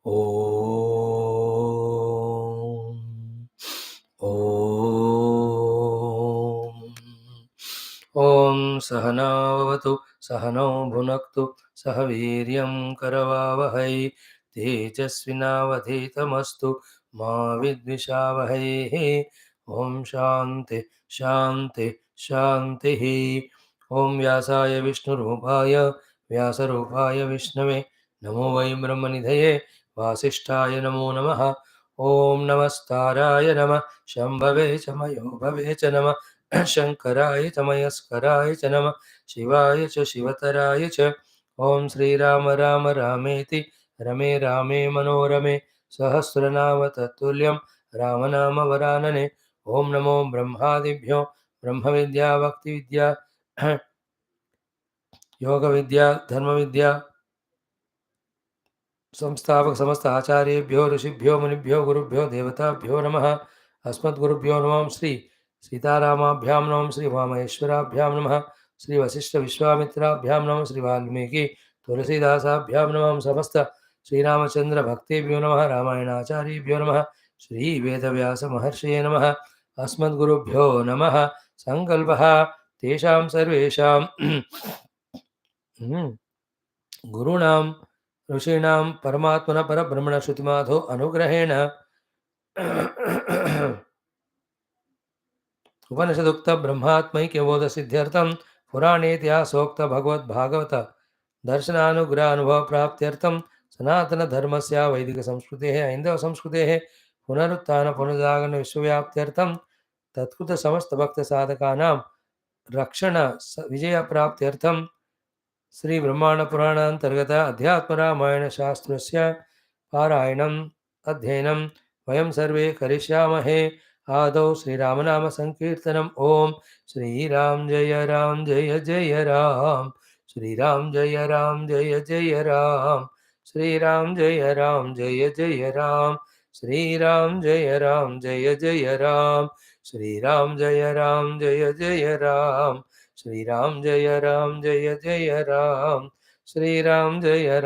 Om. Om. Om Sahana Vavatu Sahano Bhunaktu Sahaviryam Karavavahai Tejasvinavadhitamastu Ma Vidvishavahai. Om Shanti Shanti Shanti. Om Vyasaya Vishnurupaya Vyasarupaya Vishnave Namo Vai Brahmanidhaye Vasishtaya Namo Namaha. Om Namaskaraయ Namah Shambhave Chamayo Bhave Cha Namah Shankaraయ Chamayaskaraయ Cha Namah Shivaya Cha Shivataraయ Cha. Om Sri Rama Rama Rameti Rame Rame Manorame Sahasranama Tatulyam Ramanama Varanane. Om Namo Brahmadibhyo Brahma Vidya Bhakti Vidya Yoga Vidya Dharma Vidya संस्थापक समस्त आचार्येभ्यो ऋषिभ्यो मुनिभ्यो गुरुभ्यो देवताभ्यो नमः. अस्मद्गुरुभ्यो नमः. श्री सीतारामाभ्यां नमः. श्री वामहेश्वराभ्यां नमः. श्री वशिष्ठ विश्वामित्राभ्यां नमः. श्री वाल्मीकि तुलसीदासाभ्यां नमः. समस्त श्रीरामचंद्र भक्तेभ्यो नमः. रामायणाचार्येभ्यो नमः. श्री वेदव्यास महर्षये नमः. अस्मद्गुरुभ्यो नमः. संकल्पः तेषां सर्वेषां गुरूणां ऋषीणां परमात्मन परब्रह्मण श्रुतिमाधो अनुग्रहेण उपनिषदुक्त ब्रह्मात्मैक्यबोध सिद्ध्यर्थं पुराणेतिहासोक्त भगवद् भागवत दर्शनानुग्रह अनुभव प्राप्त्यर्थं सनातन धर्मस्य वैदिक संस्कृतेः ऐन्दव संस्कृतेः पुनरुत्थान पुनरुद्धारण विश्वव्याप्त्यर्थं तत्कृत समस्त भक्त साधकानां रक्षण विजय प्राप्त्यर्थं श्री ब्रह्मांड पुराणांतर्गत अध्यात्म रामायण शास्त्रस्य पारायणम् अध्ययनं वयं सर्वे करिष्यामहे. आदौ श्रीरामनाम संकीर्तनम्. ओम श्रीराम जय जय राम. श्रीराम जय जय राम. श्रीराम जय जय राम. श्रीराम जय जय राम. श्रीराम जय जय राम. श्रीराम जय जय राम. श्रीराम जय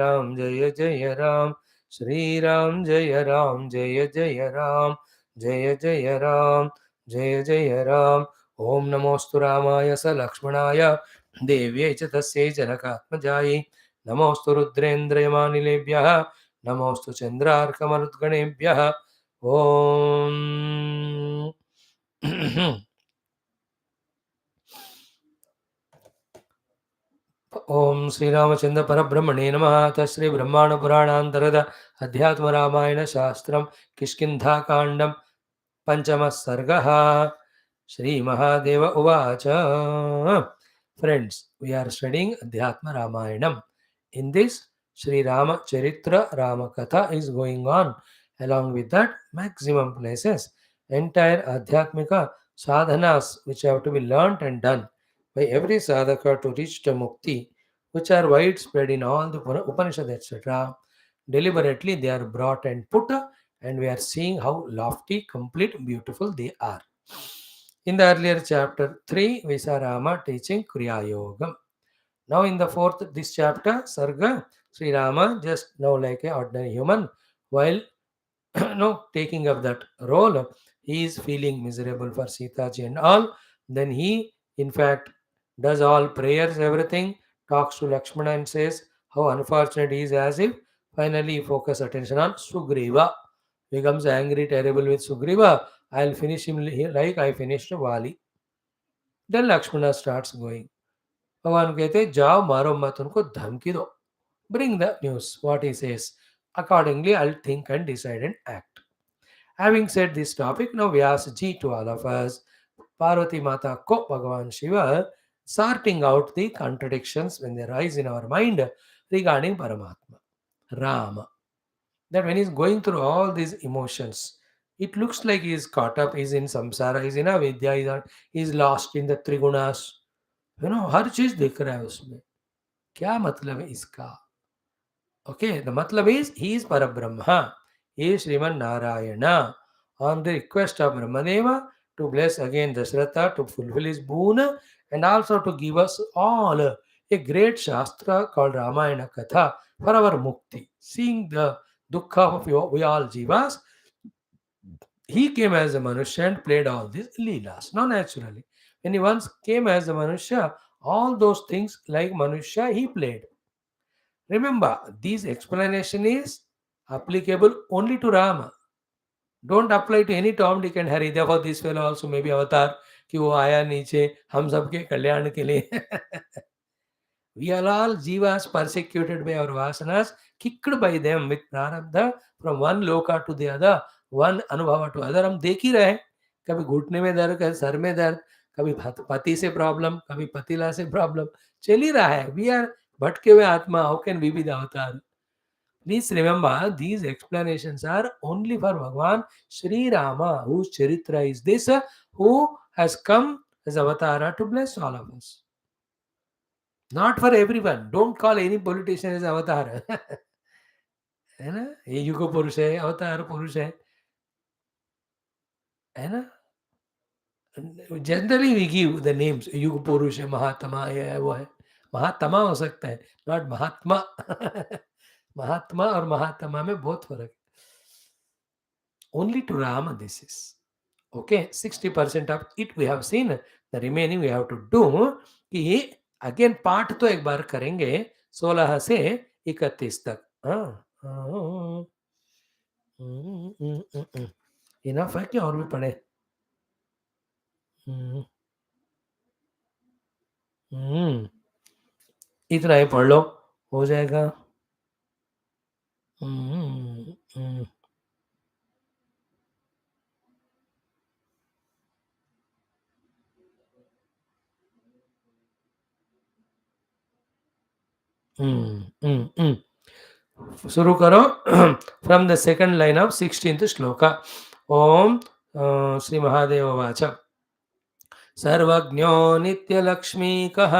जय राम. श्रीराम जय जय राम. जय जय राम. जय जय राम. ओम नमोस्तु रामाय स लक्ष्मणाय देव्यै च तस्यै जनकात्मजायै. नमोस्तु रुद्रेन्द्रयमानिलेभ्यः. नमोस्तु चन्द्रार्कमरुद्गणेभ्यः. ओम ओम श्री रामचंद्र परब्रह्मणे नमः. तश्री ब्रह्मांड पुराणांतर्गत अध्यात्म रामायण शास्त्रम किष्किंधा कांडम पंचम सर्गः. श्री महादेव उवाच. Friends, we are studying Adhyatma Ramayanam. In this, Sri Rama Charitra Rama Katha is going on. Along with that, maximum places, entire Adhyatmika sadhanas which have to be learnt and done by every sadhaka to reach the mukti, which are widespread in all the Upanishad, etc. Deliberately, they are brought and put, and we are seeing how lofty, complete, beautiful they are. In the earlier chapter 3, we saw Rama teaching Kriya Yogam. Now, in the fourth, this chapter, Sarga, Sri Rama, just now like an ordinary human, while no taking up that role, he is feeling miserable for Sita ji and all. Then he, in fact, does all prayers, everything, talks to Lakshmana and says how unfortunate he is, as if finally he focus attention on Sugreeva. Becomes angry, terrible with Sugreeva. I'll finish him like I finished Vali. Then Lakshmana starts going. भगवान कहते जाओ मारो मत उनको धमकी दो. Bring the news, what he says. Accordingly, I'll think and decide and act. Having said this topic, now Vyasa ji to all of us, Parvati Mata ko Bhagavan Shiva, sorting out the contradictions when they arise in our mind regarding Paramatma, Rama. That when he's going through all these emotions, it looks like he is caught up, he's in samsara, he's in avidya, he's lost in the trigunas. हर चीज दिख रहा है उसमें. क्या मतलब है इसका? Okay, the matlab is he is Parabrahma. He is Sriman Narayana. On the request of Brahmadeva to bless again Dasratha to fulfill his boon and also to give us all a great Shastra called Ramayana Katha for our Mukti. Seeing the Dukkha of we all jivas. He came as a Manushya and played all these Leelas, not naturally. When he once came as a Manushya, all those things like Manushya he played. Remember, this explanation is applicable only to Rama. Don't apply to any Tom, Dick and Harry. Therefore, this fellow also may be avatar कि वो आया नीचे हम सबके कल्याण के लिए. We are all jivas persecuted by our vasanas, kicked by them with prarabdha from one loka to the other, one अनुभव to other. हम देख ही रहे हैं, कभी घुटने में दर्द, कभी सर में दर्द, कभी पति से प्रॉब्लम, कभी पतिला से प्रॉब्लम, चल ही रहा है. We are भटके हुए आत्मा. How can we be the avatar? Please remember, these explanations are only for Bhagavan Sri Rama, whose charitra is this, who has come as avatara to bless all of us. Not for everyone. Don't call any politician as avatar. है ना, ये युग पुरुष है, अवतार पुरुष है ना. Generally we give the names, युग पुरुष है, महात्मा है, वो है. महात्मा हो सकता है, नॉट महात्मा. महात्मा और महात्मा में बहुत फर्क है. Only to Rama this is. Okay, 60% of it we have seen. The remaining we have to do. कि अगेन पाठ तो एक बार करेंगे 16 से 31 तक. इनफ है क्या और भी पढ़े? इतना ही पढ़ लो, हो जाएगा. शुरू करो from the second line of 16th श्लोक. ओम श्री महादेव वाच. सर्वज्ञो नित्यलक्ष्मीकः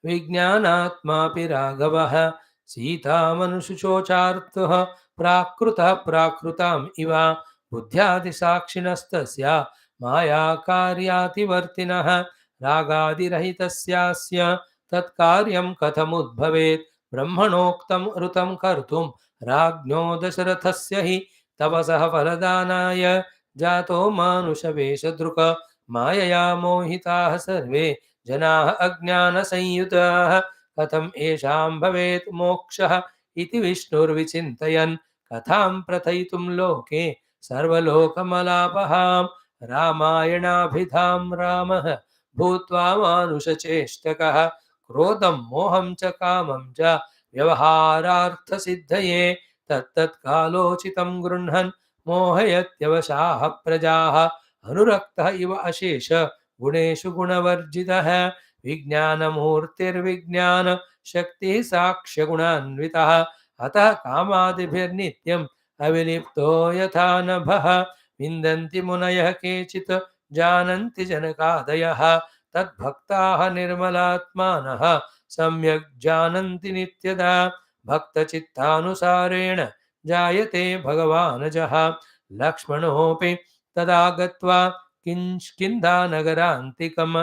विज्ञानात्मापि राघवः सीता मनुषुचोचार्तः प्राकृतः प्राकृताम् इव बुद्ध्यादिसाक्षिणस्तस्य मायाकार्यातिवर्तिनः रागादिरहितस्यास्य तत्कार्यं कथमुद्भवेत् ब्रह्मणोक्तम् ऋतं कर्तुं राज्ञो दशरथस्य हि तपसः फलदानाय जातो मानुषवेषदृक् मायया मोहिताः सर्वे जनाः अज्ञानसंयुताः कथम् येषां भवेत् मोक्षः इति विष्णुर्विचिन्तयन् कथां प्रथयितुं लोके सर्वलोकमलापहां रामायणाभिधां रामः भूत्वा मानुषचेष्टकः क्रोधं मोहं च कामं च व्यवहारार्थसिद्धये तत्तत्कालोचितं गृह्णन् मोहयत्यवशाः प्रजाः अनुरक्तः इव अशेष गुणेषु गुणवर्जितः विज्ञानमूर्तिर्विज्ञान शक्तिः साक्ष्य गुणान्वितः अतः कामादिभिर्नित्यम् अविलिप्तो यथा नभः विन्दन्ति मुनयः केचित् जानन्ति जनकादयः तद्भक्ताः निर्मलात्मानः सम्यक् जानन्ति नित्यदा भक्तचित्तानुसारेण जायते भगवानजः लक्ष्मणोऽपि तदा गत्वा किष्किन्धानगरान्तिकम्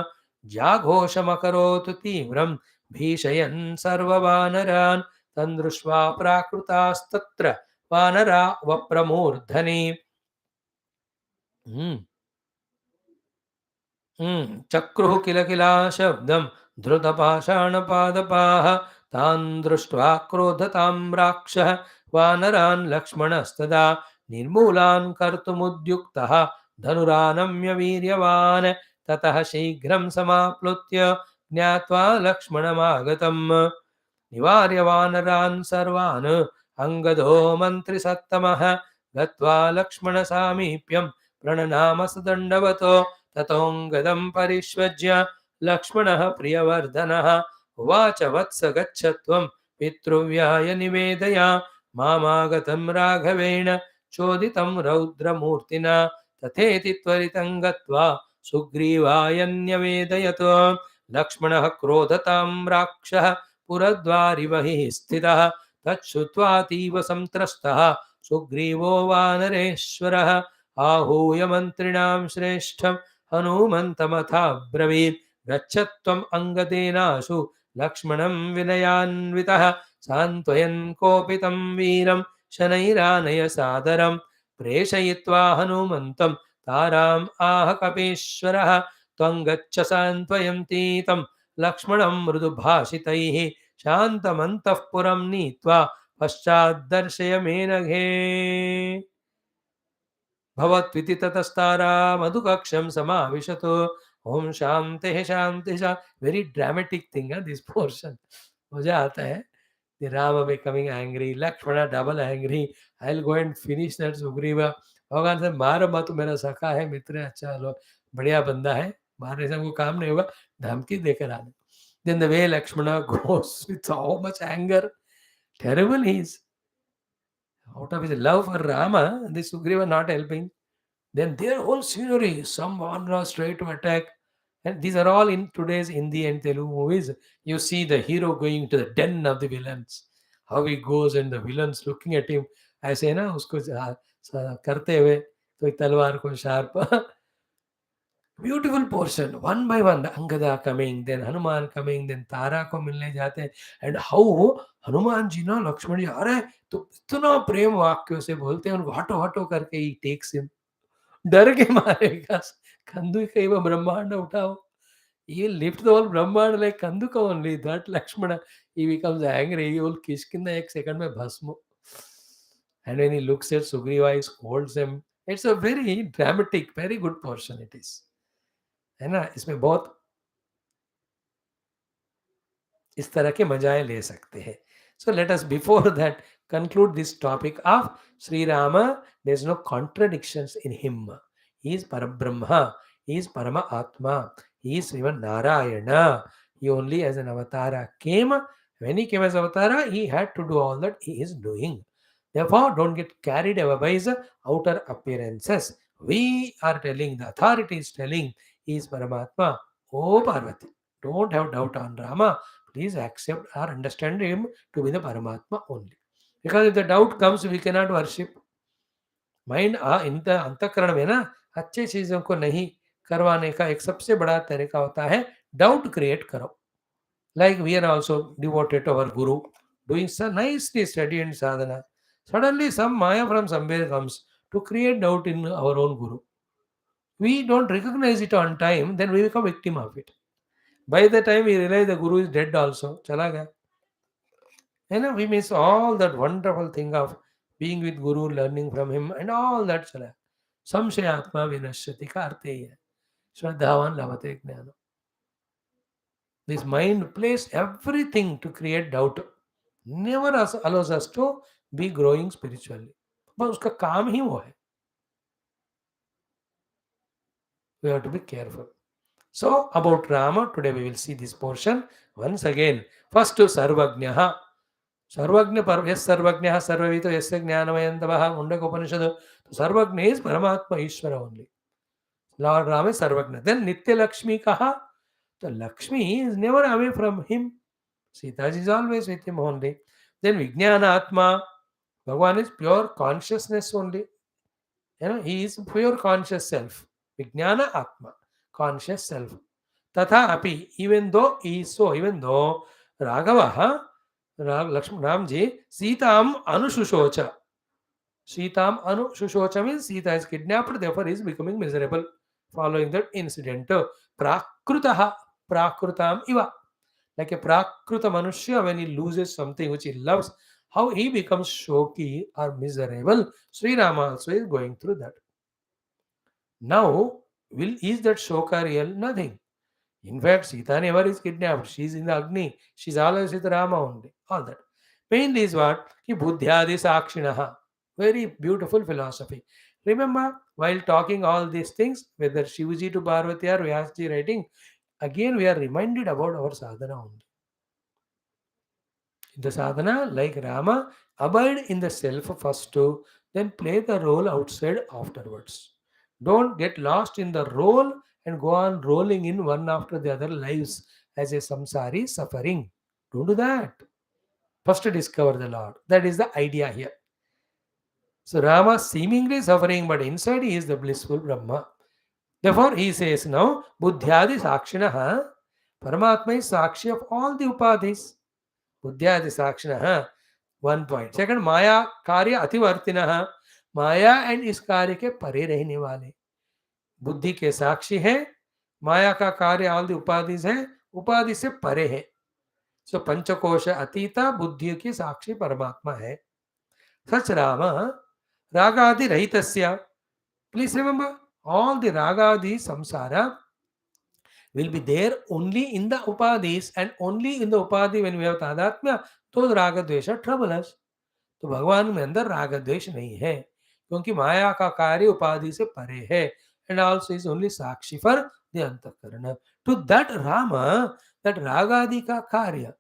जाघोषमकरोत् तीव्रं भीषयन् सर्ववानरान् तं दृष्ट्वा प्राकृतास्तत्र वानरा वप्रमूर्धनि. चक्रुः किल किला शब्दं धृतपाषाणपादपाः तान् दृष्ट्वा क्रोधतां राक्षः वानरान् लक्ष्मणस्तदा निर्मूलान् कर्तुमुद्युक्तः धनुरानम्य वीर्यवान् ततः शीघ्रं समाप्लुत्य ज्ञात्वा लक्ष्मणमागतम् निवार्य वानरान् सर्वान् अंगदो मन्त्रिसत्तमः गत्वा लक्ष्मणसामीप्यं प्रणनाम सदण्डवतो ततोऽङ्गदं परिष्वज्य लक्ष्मणः प्रियवर्धनः उवाच वत्स गच्छ त्वं पितृव्याय निवेदय मामागतं राघवेण चोदितं रौद्रमूर्तिना तथेति त्वरितं गत्वा सुग्रीवाय न्यवेदयत्. लक्ष्मणः क्रोधतां राक्षः पुरद्वारि बहिः स्थितः तच्छ्रुत्वातीव संत्रस्तः सुग्रीवो वानरेश्वरः आहूय मन्त्रिणां श्रेष्ठं हनूमन्तमथाब्रवीत् गच्छ त्वम् अङ्गदेनाशु लक्ष्मणं विनयान्वितः सान्त्वयन् कोपितं वीरं शनैरानय सादरं प्रेषयित्वा हनुमन्तं ताराम् आह कपीश्वरः त्वं गच्छ सान्त्वयन्ती तं लक्ष्मणं मृदुभाषितैः शान्तमन्तःपुरं नीत्वा पश्चाद्दर्शय मेनघे भवत्विति ततस्तारा मधुकक्षं समाविशतु ओम शांति शांति शा वेरी ड्रामेटिक थिंग है दिस पोर्शन मजा आता है the Rama becoming angry, Lakshmana double angry. I'll go and finish that Sugriva. भगवान से मारो मत, मेरा सखा है, मित्र है, अच्छा लो, बढ़िया बंदा है, मारने से हमको काम नहीं होगा, धमकी देकर आने. Then the way Lakshmana goes with so much anger, terrible he is. Out of his love for Rama, the Sugriva not helping. Then their whole scenery, some Vanras try to attack. And these are all in today's Hindi and Telugu movies. You see the hero going to the den of the villains. How he goes and the villains looking at him. ऐसे ना उसको करते हुए तो तलवार को sharp. Beautiful portion, one by one. Angada coming, then Hanuman coming, then Tara को मिलने जाते हैं. And how हनुमान जी ना लक्ष्मण जी अरे तो इतना प्रेम वाक्यों से बोलते हैं उनको हटो हटो करके ही takes him. डर के मारेगा कंदु कहीं वो ब्रह्मांड उठाओ. He will lift the whole Brahmaanda like Kanduka only. That Lakshmana, he becomes angry. He will Kishkinda एक second में भस्म. And when he looks at Sugriva, he scolds him. It's a very dramatic, very good portion it is. है ना, इसमें बहुत इस तरह के मजाएं ले सकते हैं. So let us before that conclude this topic of Sri Rama. There is no contradictions in him. He is Parabrahma. He is Parama Atma. He is Sriman Narayana. He only as an avatara came. When he came as avatara, he had to do all that he is doing. Therefore, don't get carried away by his outer appearances. We are telling, the authority is telling, he is Paramatma. Oh Parvati, don't have doubt on Rama. Please accept or understand him to be the Paramatma only. Because if the doubt comes, we cannot worship. Mind अंतःकरण में ना अच्छी चीजों को नहीं करवाने का एक सबसे बड़ा तरीका होता है डाउट क्रिएट करो. Like we are also devoted to our guru doing so nicely study and sadhana. Suddenly some Maya from somewhere comes to create doubt in our own Guru. We don't recognize it on time, then we become victim of it. By the time we realize the Guru is dead also, chala gaya. We miss all that wonderful thing of being with Guru, learning from him, and all that. Samshayatma vinashyati ka artha hi hai. Shraddhavan lavate jnana. This mind plays everything to create doubt. Never allows us to be growing spiritually. But उसका काम ही वो है. We have to be careful. So about Rama, today we will see this portion once again. First to Sarvagnaha. Sarvagna Parvyas Sarvagnaha Sarvavito Yasya Jnanamayantavaha Mundaka Upanishad. Sarvagna is Paramatma Ishvara only. Lord Rama is Sarvagna. Then Nitya Lakshmi Kaha. The Lakshmi is never away from him. Sita is always with him only. Then Vijnana Atma. Bhagavan is pure consciousness only. He is pure conscious self. Vijnana Atma. Conscious self. Tatha api. Even though he is so, even though Raghavaha, Ramji, Sitam Anushushocha. Sitam Anushushocha means Sita is kidnapped, therefore he is becoming miserable following that incident. Prakrutaha. Prakrutam iva. Like a Prakruta Manushya, when he loses something which he loves, how he becomes shoki or miserable. Sri Rama also is going through that. Now, is that shoka real? Nothing. In fact, Sita never is kidnapped. She is in the Agni. She is always with Rama only. All that. Mainly is what? Ki buddhyadi sakshinaha. Very beautiful philosophy. Remember, while talking all these things, whether Shivaji to Parvati or Vyasji writing, again we are reminded about our sadhana only. The sadhana, like Rama, abide in the self first to, then play the role outside afterwards. Don't get lost in the role and go on rolling in one after the other lives as a samsari suffering. Don't do that. First discover the Lord. That is the idea here. So Rama seemingly suffering, but inside he is the blissful Brahma. Therefore he says now, Buddhyadi Sakshinaha, Paramatma is Sakshi of all the Upadhis. Buddhyadi Sakshinaha. One point. Second, माया कार्य अतिवर्तिनः, माया and इस कार्य के परे रहने वाले, बुद्धि के साक्षी है, माया का कार्य ऑल दी उपाधिज है, उपाधि से परे है। सो पंचकोश अतीता बुद्धि की साक्षी परमात्मा है। सच Ram रागादि रहितस्य, please remember, all the ragadi samsara will be there only in the upadhis, and only in the upadhi when we have tadhatmya, those raga dvesha trouble us. तो भगवान में अंदर राग द्वेष नहीं है, क्योंकि माया का कार्य उपाधि से परे है, and also is only Sakshi for the अंतःकरण। टू दैट राम, दैट रागादि का कार्य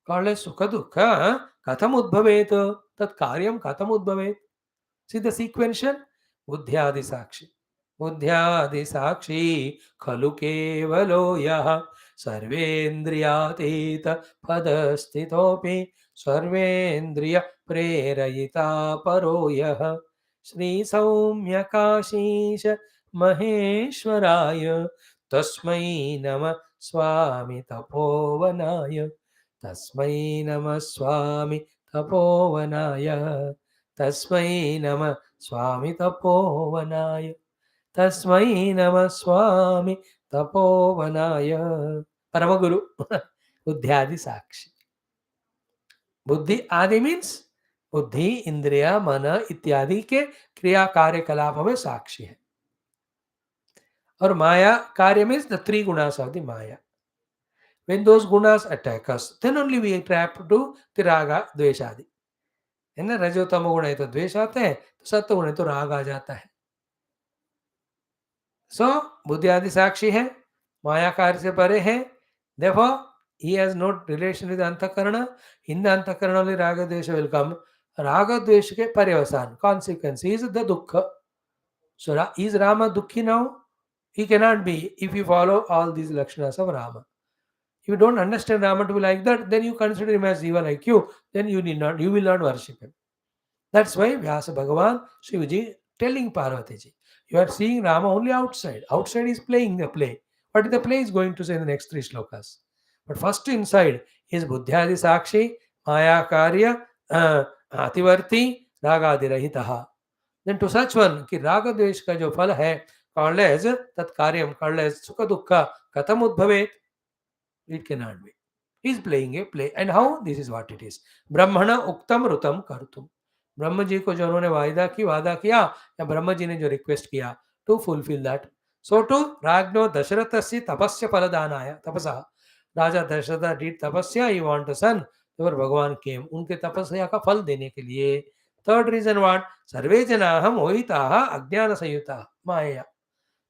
कॉल्ड सुख दुख कथम उद्भवेत, तत् कार्यम कथम उद्भवेत। सी द सीक्वेंशियल, बुद्ध्यादि साक्षी, बुद्ध्यादि साक्षी खलु केवलो यः सर्वेन्द्रियातीत पदस्थितोऽपि सर्वेन्द्रिय प्रेरयिता परो यः श्री सौम्य काशीश महेश्वराय तस्मै नमः स्वामी तपोवनाय, तस्मै नमः स्वामी तपोवनाय, तस्मै नमः स्वामी तपोवनाय, तस्मै नमः स्वामी तपोवनाय। परम गुरु बुद्ध्यादि साक्षी। बुद्धि आदि मीन्स बुद्धि, इंद्रिया, मन इत्यादि के क्रिया कार्यकलाप में साक्षी है। और माया कार्य means the three gunas of the Maya. When those gunas attack us, then only we trap to the raga द्वेषादि। है ना, रजो तमो गुण है तो द्वेष आते हैं, तो सत्व गुण है तो राग आ जाता है। सो बुद्धि आदि साक्षी है, माया कार्य से परे है, therefore he has no relation with अंतःकरण। in the अंतःकरण only राग द्वेष will come। राग द्वेष के पर्यवसान consequence is the दुख। So is Rama dukhi now? He cannot be if you follow all these lakshanas of Rama. If you don't understand Rama to be like that, then you consider him as Jiva like you, then you will not worship him. That's why Vyasa Bhagavan, Shivaji telling Parvati ji, you are seeing Rama only outside. Outside is playing the play. What the play is going to say in the next three shlokas. But first inside is Buddhyadi Sakshi, Maya Karya, Ativarti, Ragadi Rahitaha. Then to such one, कि राग द्वेष का जो फल है, called as तत्कार्यम, called as सुख दुख कथम उद्भवेत, it cannot be. He is playing a play. And how? This is what it is. ब्रह्मण उक्तम ऋतम कर्तुम, ब्रह्म जी को जो उन्होंने वादा किया, या ब्रह्म जी ने जो रिक्वेस्ट किया, to fulfill that. So to राज्ञो दशरथस्य तपस्य फलदानाय तपसा, राजा दशरथ डिड तपस्या, ही वांट अ सन, तब भगवान केम उनके तपस्या का फल देने के लिए। थर्ड रीजन व्हाट, सर्वे जनाः मोहिताः अज्ञान संयुताः माया,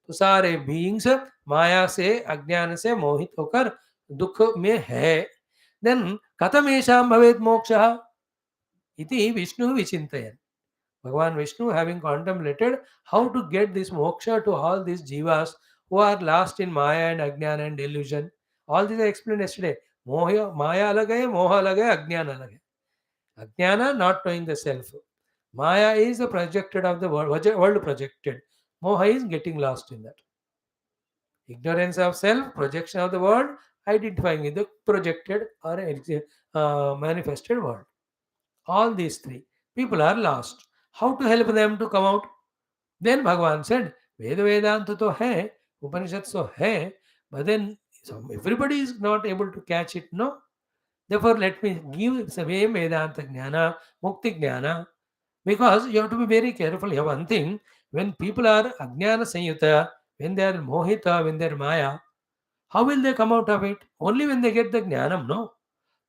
तो सारे बीइंग्स माया से, अज्ञान से मोहित होकर दुख में है। देन कथमेषां भवेत् मोक्षः इति Vishnu विचिन्तयन्। Bhagavan Vishnu, having contemplated how to get this moksha to all these jivas who are lost in Maya and Ajnana and delusion. All these I explained yesterday. Maya alag hai, Moha alag hai, Ajnana alag hai. Ajnana, not knowing the self. Maya is the projected of the world projected. Moha is getting lost in that. Ignorance of self, projection of the world, identifying with the projected or manifested world. All these three. People are lost. How to help them to come out? Then Bhagavan said, Veda Vedanta to hai, Upanishad so hai, but then everybody is not able to catch it, no? Therefore, let me give Savya Vedanta Jnana, Mukti Jnana, because you have to be very careful. Here, one thing, when people are Ajnana Sanyuta, when they are Mohita, when they are Maya, how will they come out of it? Only when they get the Jnanam, no?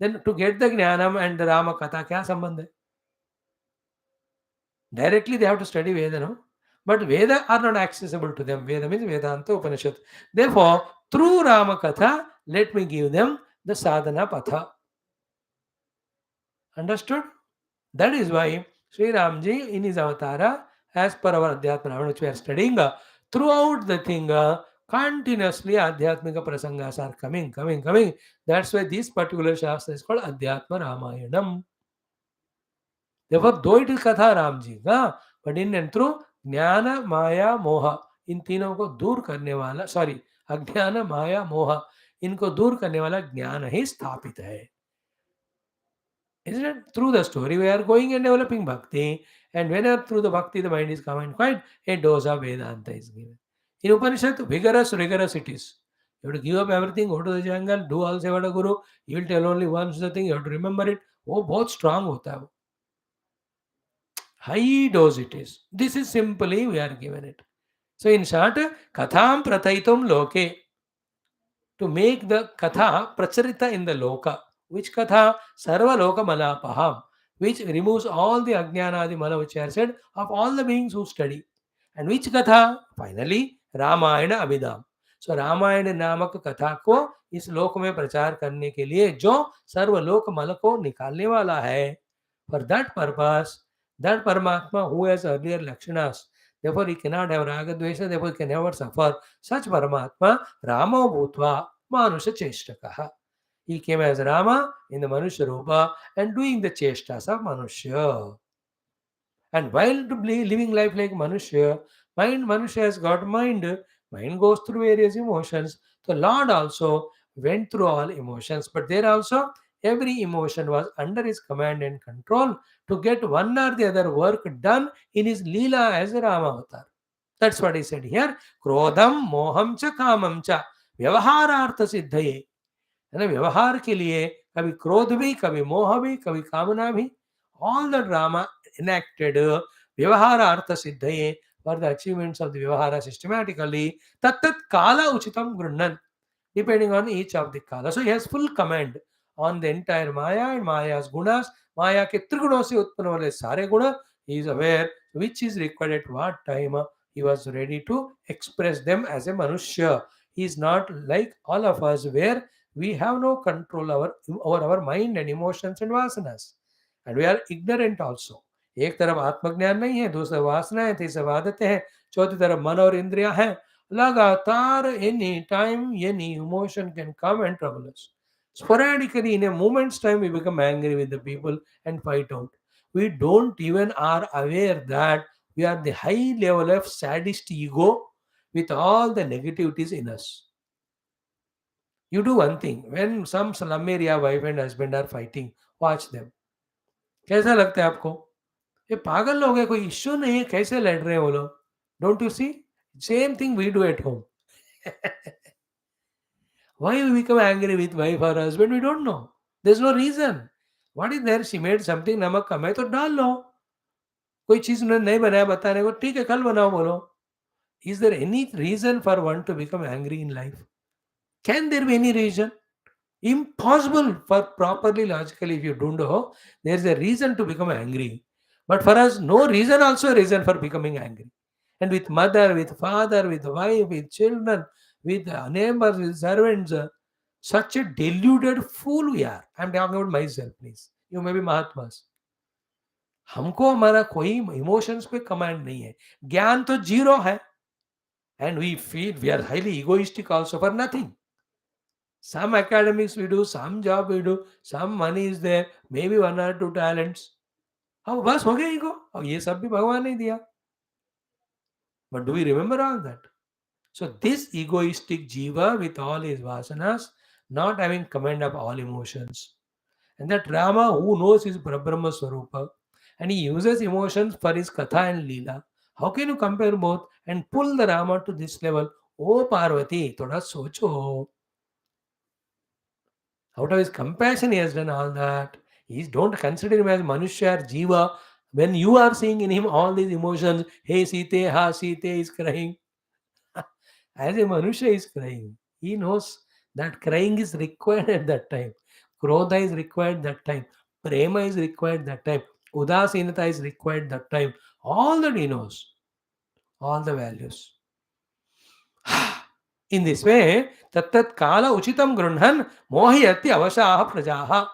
Then to get the Jnanam and the Rama Katha, kya sambandh hai? Directly they have to study Veda, no? But Veda are not accessible to them. Veda means Vedanta Upanishad. Therefore, through Rama Katha, let me give them the sadhana patha. Understood? That is why Sri Ramji in his avatara, as per our Adhyatma, which we are studying, throughout the thing, continuously Adhyatmika prasangas are coming. That's why this particular Shastra is called Adhyatma Ramayanam. Therefore, though it is Katha Ramji, but in and through ज्ञान माया मोह, इन तीनों को दूर करने वाला, sorry, अज्ञान माया मोह, इनको दूर करने वाला ज्ञान ही स्थापित है। Isn't it? Through the story, we are going and developing bhakti. And whenever through the bhakti, the mind is calm and quiet, a dose of Vedanta is given. In Upanishad, rigorous it is. You have to give up everything, go to the jungle, do all Sevada Guru. He will tell only once the thing, you have to remember it. Oh, बहुत strong होता है वो. High dose it is. This is simply we are given it. So in short, katham prataitum loke, to make the katha pracharita in the loka. Which katha? Sarva loka malapaham, which removes all the ajnana adi mala which I said of all the beings who study. And which katha? Finally, Ramayana Abhidham. So Ramayan नामक कथा को इस लोक में प्रचार करने के लिए जो सर्वलोक मल को निकालने वाला है. For that purpose, that Paramatma who has earlier Lakshanas, therefore he cannot have Raga Dvesha, therefore he can never suffer. Such Paramatma, Rama Bhutva Manusha Cheshtakaha. He came as Rama in the Manusha Rupa and doing the Cheshtas of Manusha. And while living life like Manusha, Manusha has got mind. Mind goes through various emotions. The Lord also went through all emotions, but there also every emotion was under his command and control to get one or the other work done in his Leela as a Rama avatar. That's what he said here. Krodham, moham cha kamam cha vyavaharartha siddhaye. है ना, व्यवहार के लिए कभी क्रोध भी, कभी मोह भी, कभी कामना भी. All the drama enacted vyavahara artha siddhaye for the achievements of the vyavahara systematically. Tattat kala uchitam grunnan, depending on each of the kala. So he has full command on the entire Maya and Maya's gunas. Maya के त्रिगुणों से उत्पन्न वाले सारे गुण, he is aware which is required at what time. He was ready to express them as a manushya. He is not like all of us where we have no control over our mind and emotions and vasanas. And we are ignorant also. एक तरफ आत्मज्ञान नहीं है, दूसरा वासना है, तीसरा आदतें हैं, चौथी तरफ मन और इंद्रियां हैं. लगातार any time any emotion can come and trouble us. Sporadically in a moment's time we become angry with the people and fight out. We don't even are aware that we are the high level of sadist ego with all the negativities in us. You do one thing, when some slum area wife and husband are fighting, watch them. कैसा लगता है आपको? ये पागल लोग हैं, कोई issue नहीं है, कैसे लड़ रहे हैं वो लोग? Don't you see? Same thing we do at home. Why we become angry with wife or husband? We don't know. There's no reason. What is there? She made something, नमक कम है तो डाल लो. कोई चीज उन्होंने नहीं बनाया बताने को, ठीक है कल बनाओ बोलो. Is there any reason for one to become angry in life? Can there be any reason? Impossible for properly logically, if you don't know, there's a reason to become angry. But for us, no reason also a reason for becoming angry. And with mother, with father, with wife, with children, with neighbors, with servants, such a deluded fool we are. I'm talking about myself, please. You may be Mahatmas. हमको हमारा कोई emotions पे command नहीं है, ज्ञान तो zero है. And we feel we are highly egoistic also for nothing. Some academics we do, some job we do, some money is there, maybe one or two talents. अब बस हो गया ईगो, अब ये सब भी भगवान ने दिया. But do we remember all that? So this egoistic jiva with all his vasanas, not having command of all emotions. And that Rama who knows his Brahma Swarupa, and he uses emotions for his Katha and Leela. How can you compare both and pull the Rama to this level? Oh Parvati, thoda socho. Out of his compassion, he has done all that. He don't consider him as Manushya or Jiva. When you are seeing in him all these emotions, hey Sita, ha Sita is crying. As a Manushya is crying. He knows that crying is required at that time. Krodha is required that time. Prema is required that time. Udasinata is required that time. All that he knows. All the values. In this way, tattat kala uchitam grunhan mohiyati avashaha prajaha.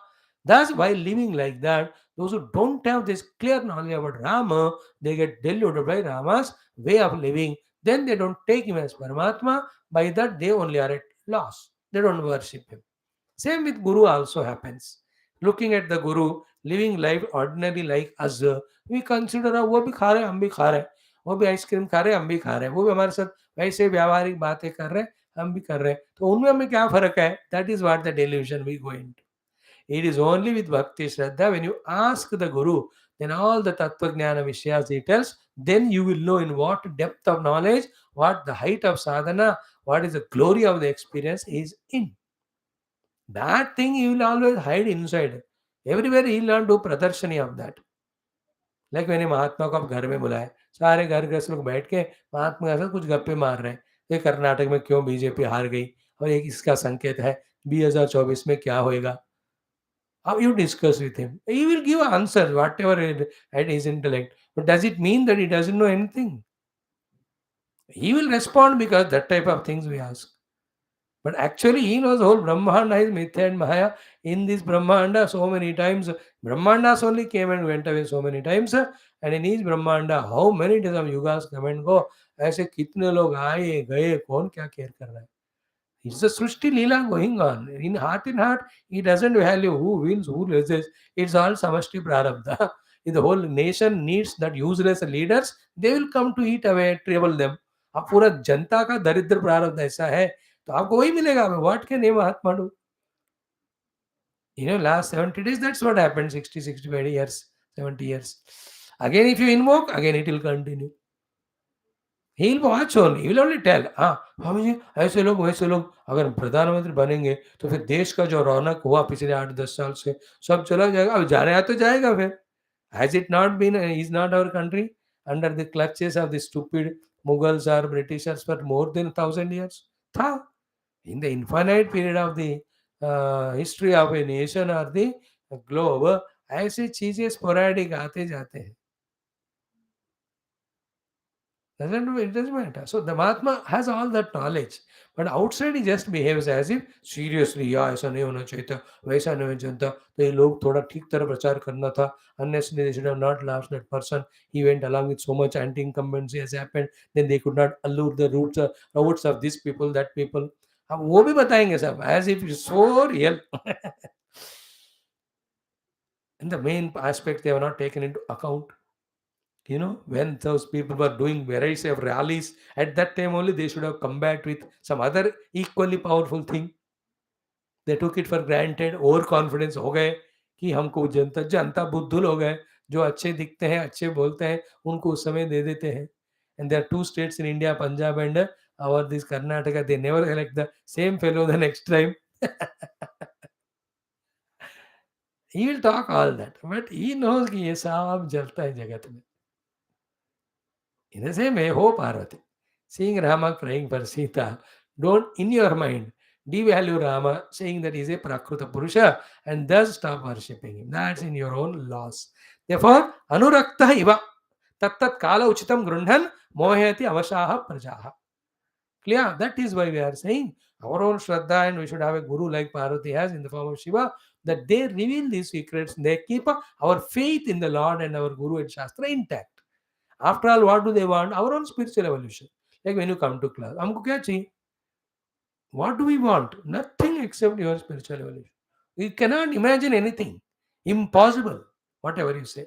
Thus, while living like that, those who don't have this clear knowledge about Rama, they get deluded by Rama's way of living. Then they don't take him as Paramatma. By that, they only are at loss. They don't worship him. Same with Guru also happens. Looking at the Guru, living life ordinarily like us, we consider वो भी खा रहे हम भी खा रहे, वो भी आइसक्रीम खा रहे हम भी खा रहे, वो भी हमारे साथ वैसे व्यावहारिक बातें कर रहे हम भी कर रहे, तो उनमें हमें क्या फर्क है? That is what the delusion we go into. It is only with Bhakti Shraddha when you ask the Guru, then all the Tattva Jnana Vishayas he tells, then you will know in what depth of knowledge, what the height of sadhana, what is the glory of the experience is in. That thing he will always hide inside. Everywhere he will not do pradarshani of that. Like मैंने महात्मा को अब घर में बुलाया, सारे घर गृहस्थ लोग बैठ के महात्मा के साथ कुछ गप्पे मार रहे हैं, ये कर्नाटक में क्यों बीजेपी हार गई और एक इसका संकेत है 2024 में क्या होएगा. How you discuss with him? He will give answers, whatever at his intellect. But does it mean that he doesn't know anything? He will respond because that type of things we ask. But actually, he knows whole Brahmaanda is Mithya and Maya. In this Brahmaanda, so many times, Brahmandas only came and went away so many times. And in each Brahmaanda, how many days of yugas come and go? ऐसे कितने लोग आए गए, कौन क्या care कर रहा है? It's a Srishti Leela going on. In heart, he doesn't value who wins, who loses. It's all Samashti Prarabdha. If the whole nation needs that useless leaders, they will come to eat away, trouble them. अब पूरा जनता का दरिद्र प्रारब्ध ऐसा है तो आपको वही मिलेगा. What can a Mahatma do? Last 70 days, that's what happened. 60, 65 years, 70 years. Again, if you invoke, again it will continue. He will watch only. He will only tell. हाँ स्वामी जी ऐसे लोग वैसे लोग अगर प्रधानमंत्री बनेंगे तो फिर देश का जो रौनक हुआ पिछले 8-10 साल से सब चला जाएगा. अब जाने आ तो जाएगा फिर. Has it not been? Is not our country under the clutches of the stupid Mughals or Britishers for more than 1,000 years? था. In the infinite period of the history of a nation or the globe, ऐसी चीजें sporadic आते जाते हैं. It doesn't matter. So the Mahatma has all that knowledge, but outside he just behaves as if seriously, yeah, ऐसा नहीं होना चाहिए था, वैसा नहीं होना चाहिए था, तो ये लोग थोड़ा ठीक तरह प्रचार करना था. Unnecessarily they should have not lost that person. He went along with so much anti-incumbency has happened. Then they could not allure the roots of these people, that people. अब वो भी बताएंगे सब as if it's so real. And the main aspect they have not taken into account. When those people were doing variety of rallies, at that time only they should have come back with some other equally powerful thing. They took it for granted. Over confidence हो गए कि हमको जनता जनता बुद्धुल हो गए. जो अच्छे दिखते हैं, अच्छे बोलते हैं, उनको उस समय दे देते हैं. And there are two states in India, Punjab and our this Karnataka. They never elect the same fellow the next time. He will talk all that, but he knows कि ये सब जलता है जगत में. In the same way, oh Parvati, seeing Rama praying for Sita, don't in your mind devalue Rama, saying that he is a Prakruta Purusha and thus stop worshipping him. That's in your own loss. Therefore, Anurakta iva tattat kala uchitam grundhan mohayati avashaha prajaha. Clear? That is why we are saying our own Shraddha, and we should have a guru like Parvati has in the form of Shiva, that they reveal these secrets. They keep our faith in the Lord and our Guru and Shastra intact. After all, what do they want? Our own spiritual evolution. Like when you come to class, हमको क्या चाहिए? What do we want? Nothing except your spiritual evolution. We cannot imagine anything. Impossible. Whatever you say.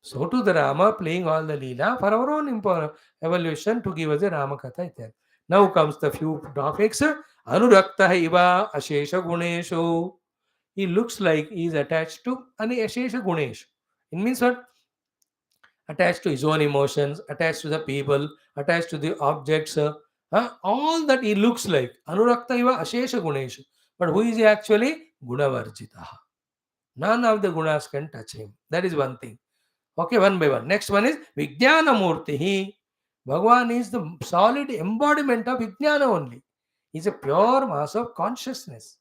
So to the Rama playing all the Leela for our own evolution to give us a Rama Katha. Now comes the few topics. Anurakta iva ashesha gunesho. He looks like he is attached to ashesha gunesho. It means what? Attached to his own emotions, attached to the people, attached to the objects, all that he looks like. Anurakta iva ashesha gunesha. But who is he actually? Gunavarjita. None of the gunas can touch him. That is one thing. Okay, one by one. Next one is Vijnana Murti. Bhagavan is the solid embodiment of Vijnana only. He is a pure mass of consciousness.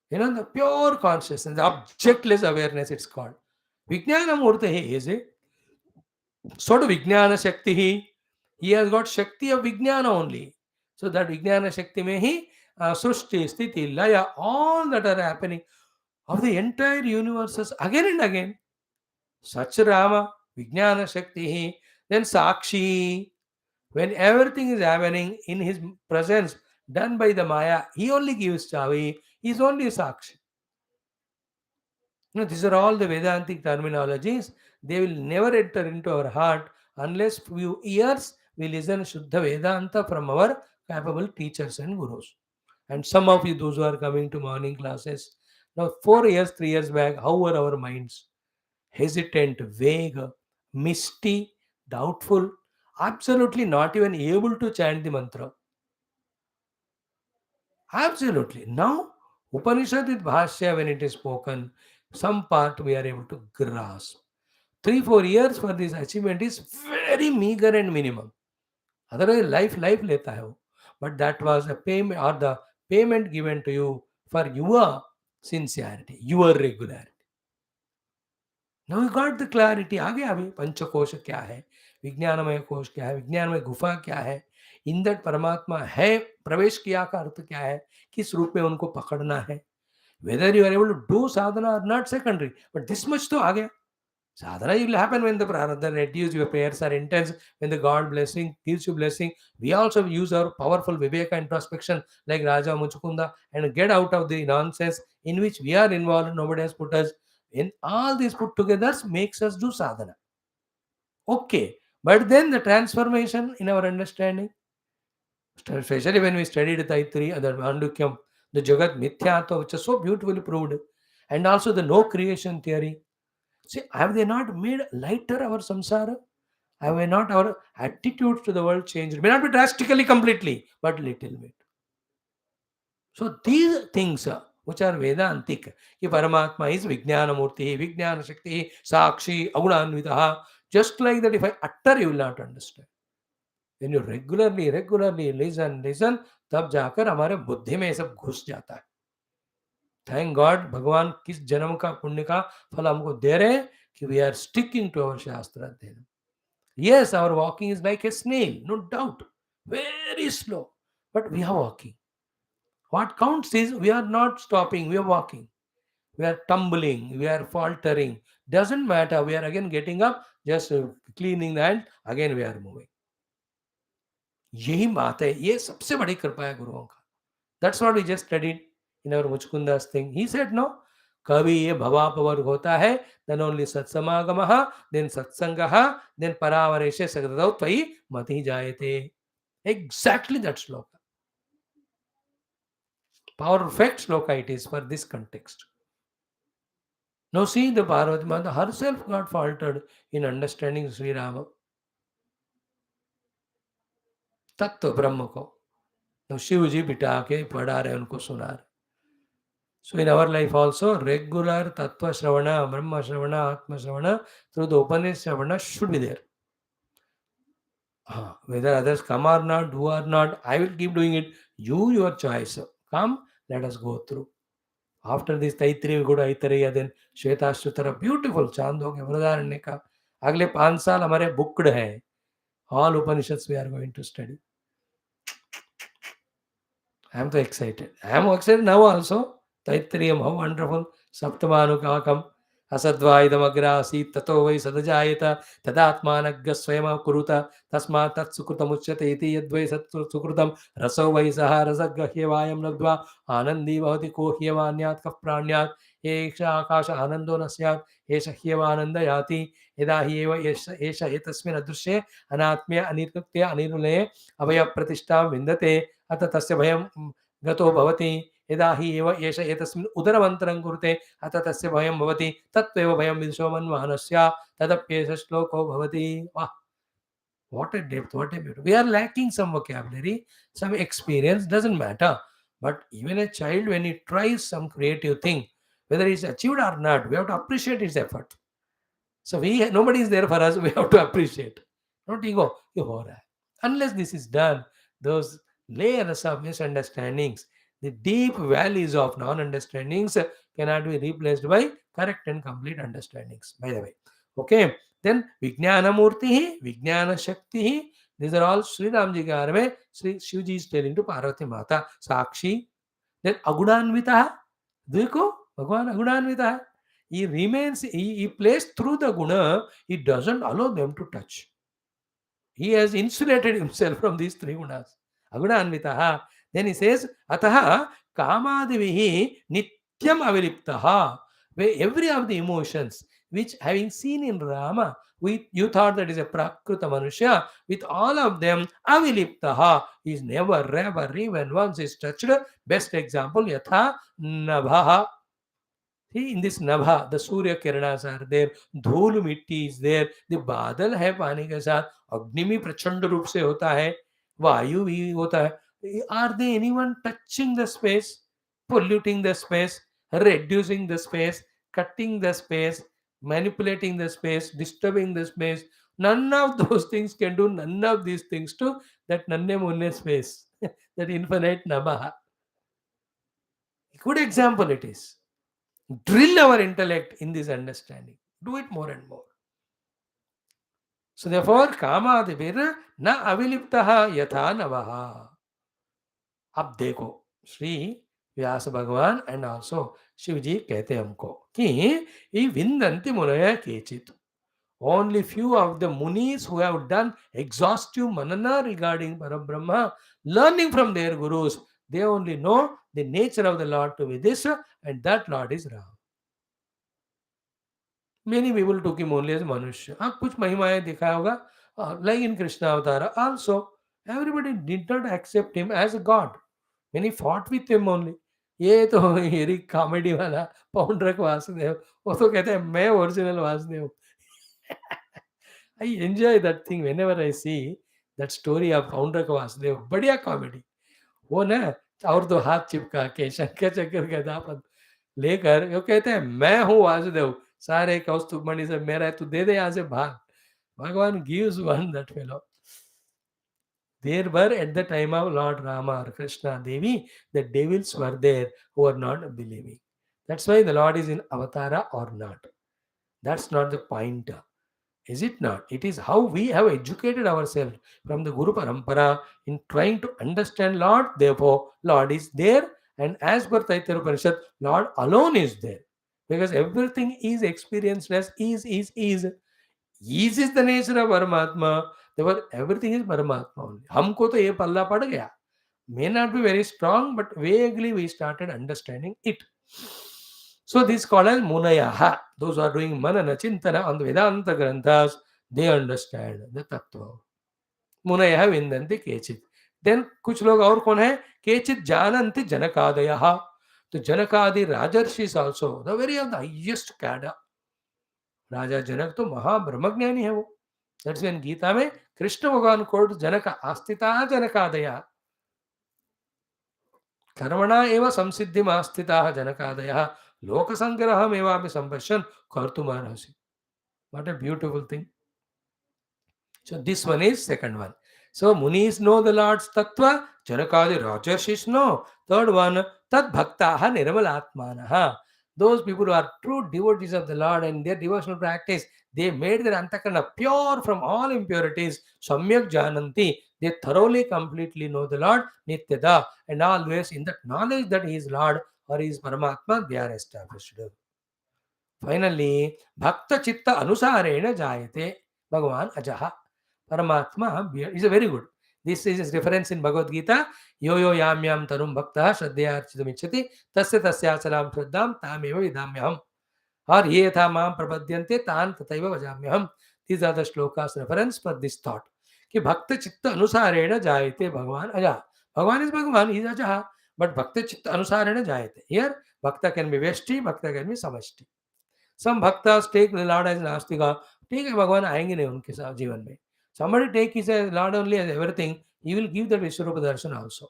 The pure consciousness, the objectless awareness it's called. Vijnana Murti is a sort of Vijnana Shakti. He has got Shakti of Vijnana only. So that Vijnana Shakti mein hi Srushti, Sthiti, Laya, all that are happening of the entire universes again and again. Such Rama, Vijnana Shakti, then Sakshi. When everything is happening in his presence, done by the Maya, he only gives Chavi. He is only Sakshi. These are all the Vedantic terminologies. They will never enter into our heart unless few years we listen Shuddha Vedanta from our capable teachers and gurus. And some of you, those who are coming to morning classes, Now, 4 years, 3 years back, how were our minds? Hesitant, vague, misty, doubtful, absolutely not even able to chant the mantra. Absolutely. Now, Upanishad with Bhashya, when it is spoken, some part we are able to grasp. 3-4 years for this achievement is very meager and minimum. Otherwise, life leta hai wo. But that was a payment or the payment given to you for your sincerity, your regularity. Now you got the clarity. आ गया अभी पंचकोश क्या है, विज्ञानमय कोश क्या है, विज्ञानमय गुफा क्या है, इन दैट परमात्मा है, प्रवेश किया का अर्थ क्या है, किस रूप में उनको पकड़ना है. Whether you are able to do sadhana or not secondary, but this much तो आ गया. Sadhana will happen when the prarabdha reduces, your prayers are intense, when the God blessing gives you blessing. We also use our powerful viveka introspection like Raja Muchukunda and get out of the nonsense in which we are involved. Nobody has put us in. All these put together makes us do sadhana. Okay, but then the transformation in our understanding, especially when we studied Taitri, the Mandukyam, the Jagat Mithyatva, which is so beautifully proved, and also the no creation theory. See, have they not made lighter our samsara? Have we not our attitudes to the world changed? May not be drastically, completely, but little bit. So these things which are Vedantic, if Paramatma is Vijnana Murti, Vijnana Shakti, Sakshi, Agunanvitaha, just like that, if I utter, you will not understand. When you regularly listen, तब जाकर हमारे बुद्धि में ये सब घुस जाता है. थैंक गॉड भगवान किस जन्म का पुण्य का फल हमको दे रहे हैं कि we are sticking to our shastra adhyayan. Yes, our walking is like a snail, no doubt, very slow, but we are walking. What counts is we are not stopping, we are walking. We are tumbling, we are faltering. Doesn't matter, we are again getting up, just cleaning the hand, again we are moving. यही बात है, ये सबसे बड़ी कृपा है गुरुओं का. That's what we just studied in our Muchkunda's thing. He said, no, कभी ये भवापवर्ग होता है, then only सत्समागमः, then सत्संगः, then परावरेशे सगतौ त्वयि मतिः जायते. Exactly that sloka. Perfect sloka it is for this context. Now see, the Parvati Mata herself got faltered in understanding Sri Rama. तत्व ब्रह्म को तो शिव जी बिठा के पढ़ा रहे, उनको सुना रहे. So in our life also, regular Tattva Shravana, Brahma Shravana, Atma Shravana through the Upanishad Shravana should be there. Whether others come or not, do or not, I will keep doing it. You, your choice. Come, let us go through. After this Taitri, we go to Aitareya, then Shvetashvatara, beautiful Chandogya के वृदारण्य का. अगले 5 साल हमारे booked है. All Upanishads we are going to study. I am so excited. I am excited now also. Taitriyam, how wonderful. Saptamanukakam. Asadvaidamagrasi tato vai sadajayata tadatmanagga swayama kuruta tasma tat sukrutam iti yadvai sat sukrutam raso vai saha rasaggahyavayam lagdva anandi bhavati kohyavanyat kaf pranyat esha akasha anando nasyat esha hyavananda yati यदा हि एव एष एतस्मिन् अदृश्ये अनात्म्य अनिर्कृत्य अनिर्मले अभय प्रतिष्ठा विन्दते अत तस्य भयं गतो भवति यदा हि एव एष एतस्मिन् उदरमन्तरं कुरुते अत तस्य भयं भवति तत्त्वेव भयं विदुषो मन्वाहनस्य तदप्येष श्लोको भवति. वाह, what a depth, what a beauty. We are lacking some vocabulary, some experience, doesn't matter, but even a child when he tries some creative thing, whether it's achieved or not, we have to appreciate his effort. So nobody is there for us, we have to appreciate. Not ego. Unless this is done, those layers of misunderstandings, the deep valleys of non-understandings cannot be replaced by correct and complete understandings, by the way. Okay, then Vijnana Murti, Vijnana Shakti, these are all Sri Ramji Garve, Sri Shivji is telling to Parvati Mata, Sakshi, then Agunanvita, Dekho, Bhagwan Agunanvita. He remains, he plays through the guna, he doesn't allow them to touch. He has insulated himself from these 3 gunas. Aguna anvitaha. Then he says, Ataha kamadivihi nityam aviliptaha. Where every of the emotions which having seen in Rama, you thought that is a prakruta manusya, with all of them, aviliptaha is never, ever, even once is touched. Best example, yatha nabhaha. In this Nabha, the Surya Kiranas are there, धूल मिट्टी is there, the बादल है पानी के साथ, अग्नि भी प्रचंड रूप से होता है, वायु भी होता है. Are they anyone touching the space, polluting the space, reducing the space, cutting the space, manipulating the space, disturbing the space? None of those things can do none of these things to that Nanne Munne space, that infinite Namaha. Good example it is. Drill our intellect in this understanding. Do it more and more. So therefore, कामादिभिर न अविलिप्तः यथा नवः. अब देखो, श्री व्यास भगवान and also Shiv जी कहते हैं हमको कि ये विंदन्ति मुनय केचित. Only few of the munis who have done exhaustive manana regarding Parabrahma, learning from their gurus, they only know the nature of the Lord to be this, and that Lord is Ram. Many people took him only as Manushya. हाँ, कुछ महिमाएं दिखाया होगा, like in Krishna Avatara. Also, everybody did not accept him as a god. Many fought with him only. ये तो ये comedy वाला पौंड्रक वासुदेव, वो तो कहते हैं मैं original Vasudev. I enjoy that thing whenever I see that story of Paundrak Vasudev. बढ़िया कॉमेडी. वो ना और दो हाथ चिपका के शंकर चक्र गदा पद्म लेकर वो कहते हैं मैं हूँ वासुदेव, सारे कौस्तुभ मणि से मेरा है, तू दे दे यहाँ से भाग. भगवान gives one that fellow. There were at the time of Lord Rama or Krishna Devi, the devils were there who were not believing. That's why the Lord is in avatara or not. That's not the point. Is it not? It is how we have educated ourselves from the Guru Parampara in trying to understand Lord. Therefore, Lord is there, and as per Taittiriya Upanishad, Lord alone is there. Because everything is experienced as is. Ease is the nature of Paramatma. Therefore, everything is Paramatma only. हमको तो ये पल्ला पड़ गया. May not be very strong, but vaguely we started understanding it. So this is called as Munayaha. Those who are doing Manana Chintana on the Vedanta Granthas, they understand the Tattva. Munayaha Vindanti Kechit. Then कुछ लोग और कौन है? Kechit Jananti Janakadayaha. तो जनकादि राजर्षिस also, the very of the highest cadre. राजा जनक तो महाब्रह्मज्ञानी है वो. That's when Gita में कृष्ण भगवान कोट जनक आस्थिता जनकादया कर्मणा एव संसिद्धिम आस्थिता जनकादया लोक संग्रहम एवापि संपश्यन् कर्तुमर्हसि. What a beautiful thing. So this one is second one. So munis know the Lord's tattva, janakadi rajarshis know. Third one, tad bhaktaha nirmalatmanaha. Those people who are true devotees of the Lord and their devotional practice, they made their antakarana pure from all impurities. Samyak jananti. They thoroughly, completely know the Lord, nityada, and always in that knowledge that He is Lord or He is Paramatma, they are established. Finally, bhakta chitta anusarena jayate Bhagavan ajaha. Paramatma is a very good. This is a reference in Bhagavad Gita. Yo yo yam yam tanum bhakta shraddhaya architam ichchati tasya tasya salam shraddham tam eva vidamyaham. Or ye tha mam prapadyante tan tataiva vajamyaham. These are the shlokas reference for this thought. कि भक्त चित्त अनुसारेण जायते भगवान अजा. Bhagavan is Bhagavan, he is ajaha. But भक्त चित्त अनुसारेण जायते. Here, bhakta can be Veshti, bhakta can be Samashti. Some bhaktas take the Lord as Nastika. ठीक है, भगवान आएंगे नहीं उनके साथ जीवन में. Somebody take his Lord only as everything, he will give the Vishwarupa darshan also.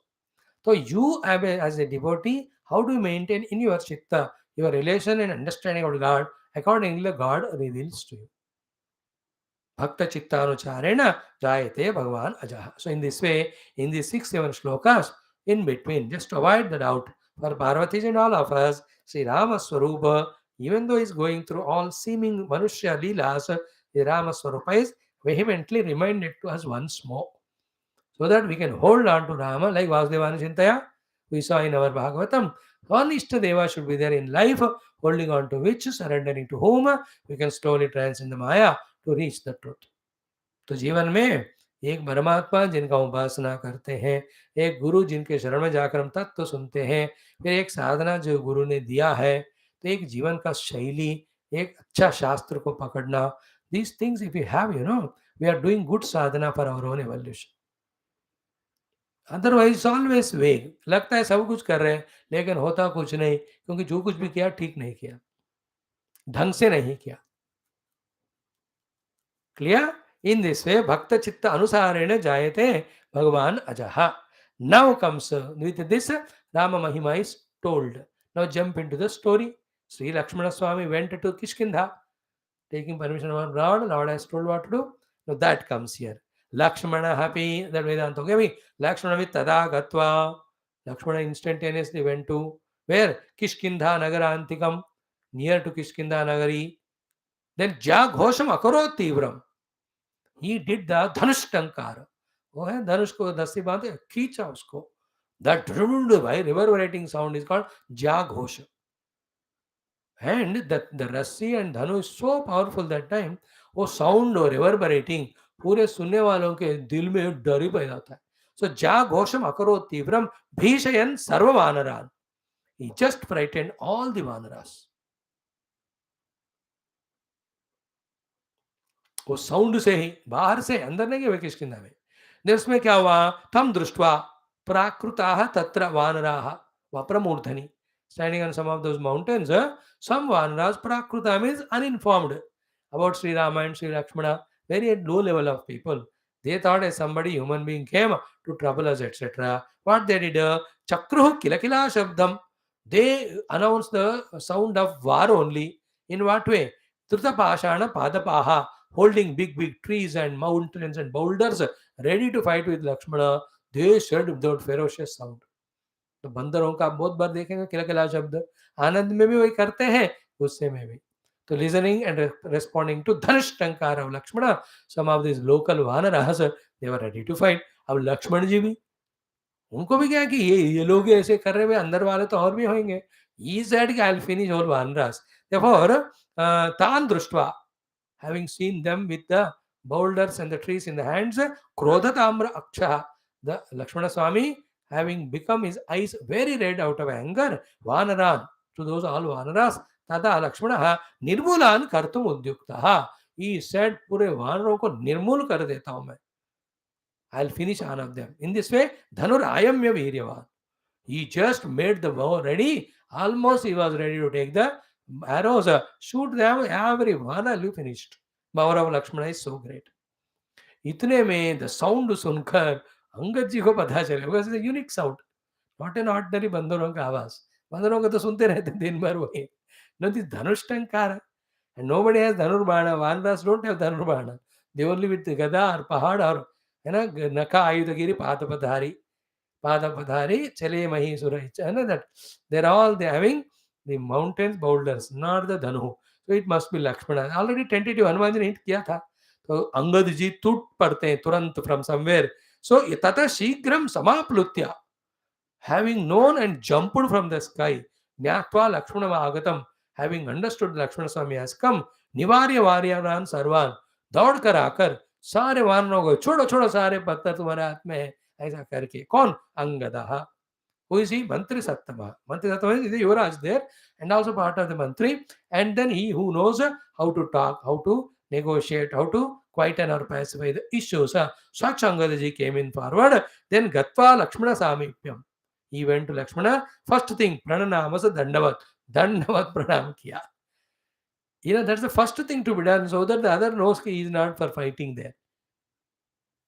So you as a devotee, how do you maintain in your chitta your relation and understanding of God? Accordingly, God reveals to you. Bhakta chittanucharena jayate Bhagavan ajaha. So in this way, in these 6-7 shlokas, in between, just to avoid the doubt, for Parvati and all of us, Sri Rama Swarupa, even though he is going through all seeming Manushya Leelas, the Rama Swarupa is vehemently reminded to us once more. So that we can hold on to Rama like Vasudevana Chintaya, we saw in our Bhagavatam. All Ishtadeva should be there in life, holding on to which, surrendering to whom, we can slowly transcend the Maya to reach the truth. तो जीवन में एक परमात्मा जिनका उपासना करते हैं, एक गुरु जिनके शरण में जाकर हम तत्व सुनते हैं, फिर एक साधना जो गुरु ने दिया है, तो एक जीवन का शैली, एक अच्छा शास्त्र को पकड़ना. These things if we have, we are doing good sadhana for our own evolution. Otherwise always vague. लगता है सब कुछ कर रहे हैं लेकिन होता कुछ नहीं, क्योंकि जो कुछ भी किया ठीक नहीं किया. ढंग से नहीं किया. Clear? In this way, Bhakta Chitta Anusarena Jayate Bhagavan Ajaha. Now comes, with this, Rama Mahima is told. Now jump into the story. Sri Lakshmana Swami went to Kishkindha, taking permission from Lord. Lord has told what to do. Now that comes here. Lakshmana happy, that Vedanta gave. Lakshmana with Tada Gatva. Lakshmana instantaneously went to where? Kishkindha Nagarantikam, near to Kishkindha Nagari. Then Jaghosham Akaro Tivram. He did the धनुष टंकार. वो है धनुष को दस्ती बांधे खींचा उसको. That reverberating sound is called jaghosh. And the rassi and dhanu is so powerful that time. वो sound और reverberating पूरे सुनने वालों के दिल में डर ही पैदा होता है. So jaghosham akaro tivram bhishayan sarva vanaran. He just frightened all the vanaras. वो साउंड से ही, बाहर से, अंदर नहीं गए किष्किंधा में. उसमें क्या हुआ? तम दृष्ट्वा प्राकृताः तत्र वानराः वप्रमूर्धनि. Standing on some of those mountains, some vanaras, prakrita means uninformed about Sri Rama and Sri Lakshmana, very at low level of people. They thought as somebody, human being came to trouble us, etc. What they did? Chakruh kila kila shabdam. They announced the sound of war only. In what way? Trutapashana padapaha, holding big trees and mountains and boulders, ready to fight with Lakshmana. They said without ferocious sound. तो बंदरों का आप बहुत बार देखेंगे किला किला शब्द. आनंद में भी वही करते हैं, गुस्से में भी. तो listening and responding to Dhanush टंकार of Lakshmana, some of these local vanaras, they were ready to fight. अब लक्ष्मण जी भी, उनको भी क्या है कि ये लोग ऐसे कर रहे हैं, अंदर वाले तो और भी होंगे. He said कि I'll finish all vanaras. Therefore, तान दृष्ट्वा, having seen them with the boulders and the trees in the hands, krodhatamra aksha, the Lakshmana Swami, having become his eyes very red out of anger, vanaran, to those all vanaras, tada Lakshmana nirmulan kartum udyuktaha. He said, पूरे वानरों को निर्मूल कर देता हूं मैं. I'll finish all of them. In this way, dhanur ayamya viryavan. He just made the bow ready. Almost he was ready to take the arrows, shoot them, every one will be finished. Power of Lakshmana is so great. इतने में the sound सुनकर अंगद जी को पता चले, because it's a unique sound, not an ordinary बंदरों का आवाज. बंदरों को तो सुनते रहते दिन भर वही. No, this Dhanush टंकार, and nobody has धनुर्बाण. Vanaras don't have धनुर्बाण. They only with गदा और पहाड़ और है ना नखा आयुधगिरी पादपधारी. Padapadhari, Chale Mahisura, that they're all they having the mountains, boulders, not the Dhanu. So it must be Lakshmana. Already tentative Hanuman hit kiya tha. So Angad ji tut padte turant from somewhere. So tata shigram samaplutya, having known and jumped from the sky, Nyatva Lakshmana Agatam, having understood Lakshmana Swami has come, Nivarya Varyaran Sarvan, दौड़ कर आकर सारे वानरों को छोड़ो छोड़ो सारे पत्थर तुम्हारे हाथ में है, ऐसा करके. कौन? अंगदः. Who is he? Mantri Sattama. Mantri Sattama is the Yuvraj there and also part of the Mantri. And then he who knows how to talk, how to negotiate, how to quieten or pacify the issues. Such Angadaji came in forward. Then Gatva Lakshmana Samipyam. He went to Lakshmana. First thing, Pranamasa Dandavat. Dandavat Pranam Kiya. That's the first thing to be done so that the other knows he is not for fighting there.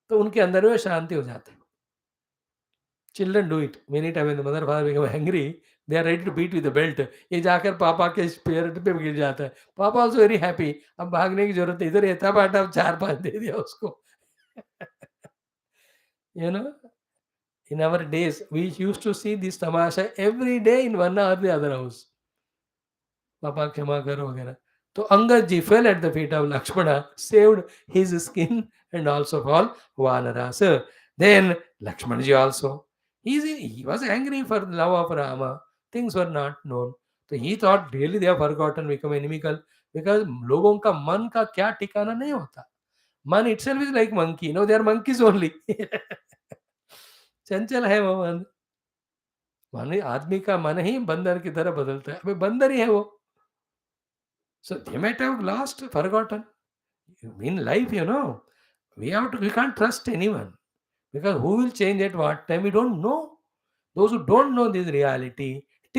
तो उनके अंदर में शांति हो जाती है. Children do it. Many times when the mother father become angry, they are ready to beat with the belt. ये जाकर पापा के पैर पे गिर जाता है. पापा also very happy. अब भागने की जरूरत है. इधर ये था बाटा, अब 4-5 दे दिया उसको. In our days, we used to see this tamasha every day in one or the other house. पापा क्षमा करो वगैरह. So Angad ji fell at the feet of Lakshmana, saved his skin and also all Vanaras. Then Lakshmana ji also, he was angry for the love of Rama. Things were not known. So he thought really they have forgotten, become inimical, because लोगों का मन का क्या ठिकाना नहीं होता. Man itself is like monkey. They are monkeys only. चंचल है वो मन. मन आदमी का मन ही बंदर की तरह बदलता है. अबे बंदर ही है वो. So they might have lost, forgotten. In life, we can't trust anyone. Because who will change at what time, we don't know. Those who don't know this reality, it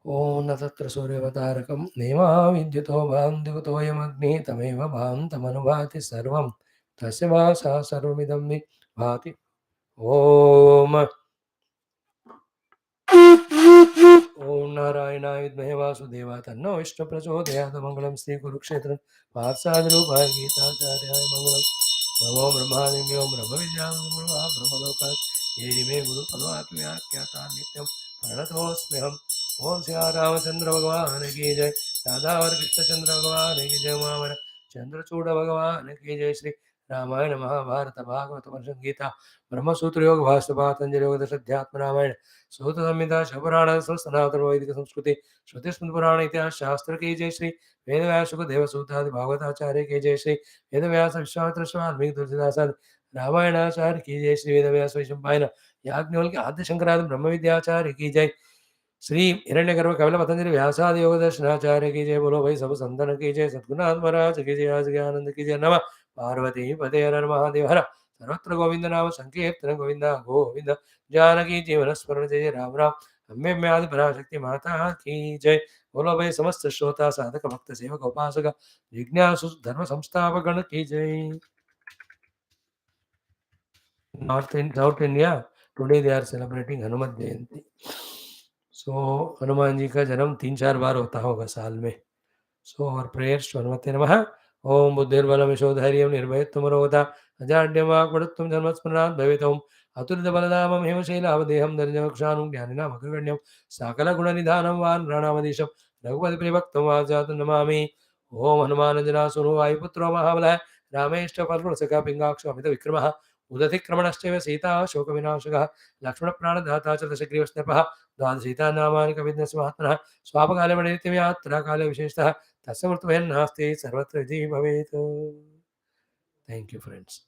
ॐ न तत्र सूर्यवतारकं नेमा विद्युतो भान्दिवतोऽयमग्निः तमेव भान्तमनुभाति सर्वं तस्य भासा सर्वमिदं भाति ॐ ॐ नारायणाय विद्महे वासुदेवाय तन्नो विष्णु प्रचोदयात् मङ्गलं श्रीकुरुक्षेत्र पार्श्वरूपाय गीताचार्याय मङ्गलं नमो ब्रह्मादिभ्यो ब्रह्मविद्यां ब्रह्मलोकात् ये मे गुरुपदवाक्यव्याख्याता नित्यं प्रणतोऽस्म्यहम् ॐ श्री रामचंद्र भगवान की जय राधावर कृष्णचंद्र भगवान की जय उमावर चंद्रचूड़ भगवान की जय श्री रामायण महाभारत भागवत वर्षद गीता ब्रह्मसूत्र योग भाष्य पातंजलि योग दश अध्यात्म रामायण सूत संहिता शिवपुराण सनातन वैदिक संस्कृति श्रुति स्मृति पुराण इतिहास शास्त्र की जय श्री वेद व्यास देव सूतादि भागवताचार्य की जय श्री वेद व्यास विश्वामित्र वाल्मीकि तुलसीदास रामायणाचार्य की जय श्री वेद व्यास वैशंपायन याज्ञवल्क्य आद्य शंकरादि ब्रह्म विद्याचार्य की जय श्री हिरण्यगर्भ कपिल पतंजलि व्यासादि योग दर्शनाचार्य की जय बोलो भाई सब संतन की जय सद्गुरुनाथ महाराज की जय आज के आनंद की जय नमः पार्वती पते हर महादेव हर सर्वत्र गोविंद नाम संकीर्तन गोविंद गोविंद जानकी जीवन स्मरण जय जय राम राम हमें में आदि पराशक्ति माता की जय बोलो भाई समस्त श्रोता साधक भक्त सेवक उपासक जिज्ञासु धर्म संस्थापक गण की जय north in south India today they are celebrating Hanumat Jayanti so Hanuman ji का जन्म 3-4 बार होता होगा साल में सो और प्रेयर्स टू हनुमते नमः ओम बुद्धिर्बलम यशोधैर्यं निर्भयत्वमरोगता अजाड्यं वाक्पटुत्वं धर्मस्मरणात् भवेतुम् अतुलितबलधामं हिमशैलावदेहं दर्जवक्षानुं ज्ञानिनाम् अग्रगण्यं सकलगुणनिधानं वानराणामधीशं रघुपतिप्रियभक्तं वाजातं नमामि ओम हनुमानञ्जनासूनो वायुपुत्रो महाबलः रामेष्टपर्वणसखा पिङ्गाक्षो अमितविक्रमः उदतिक्रमणश्चैव सीता शोकविनाशकः लक्ष्मणप्राणदाता च दशग्रीवस्नपः द्वादशीतानामानि कविज्ञस्मात्मनः स्वापकाले यात्राकाले विशेषतः तस्य मृत्युभयन्नास्ति सर्वत्र विजयी भवेत् thank you friends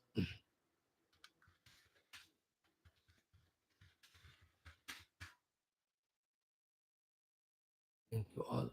thank you all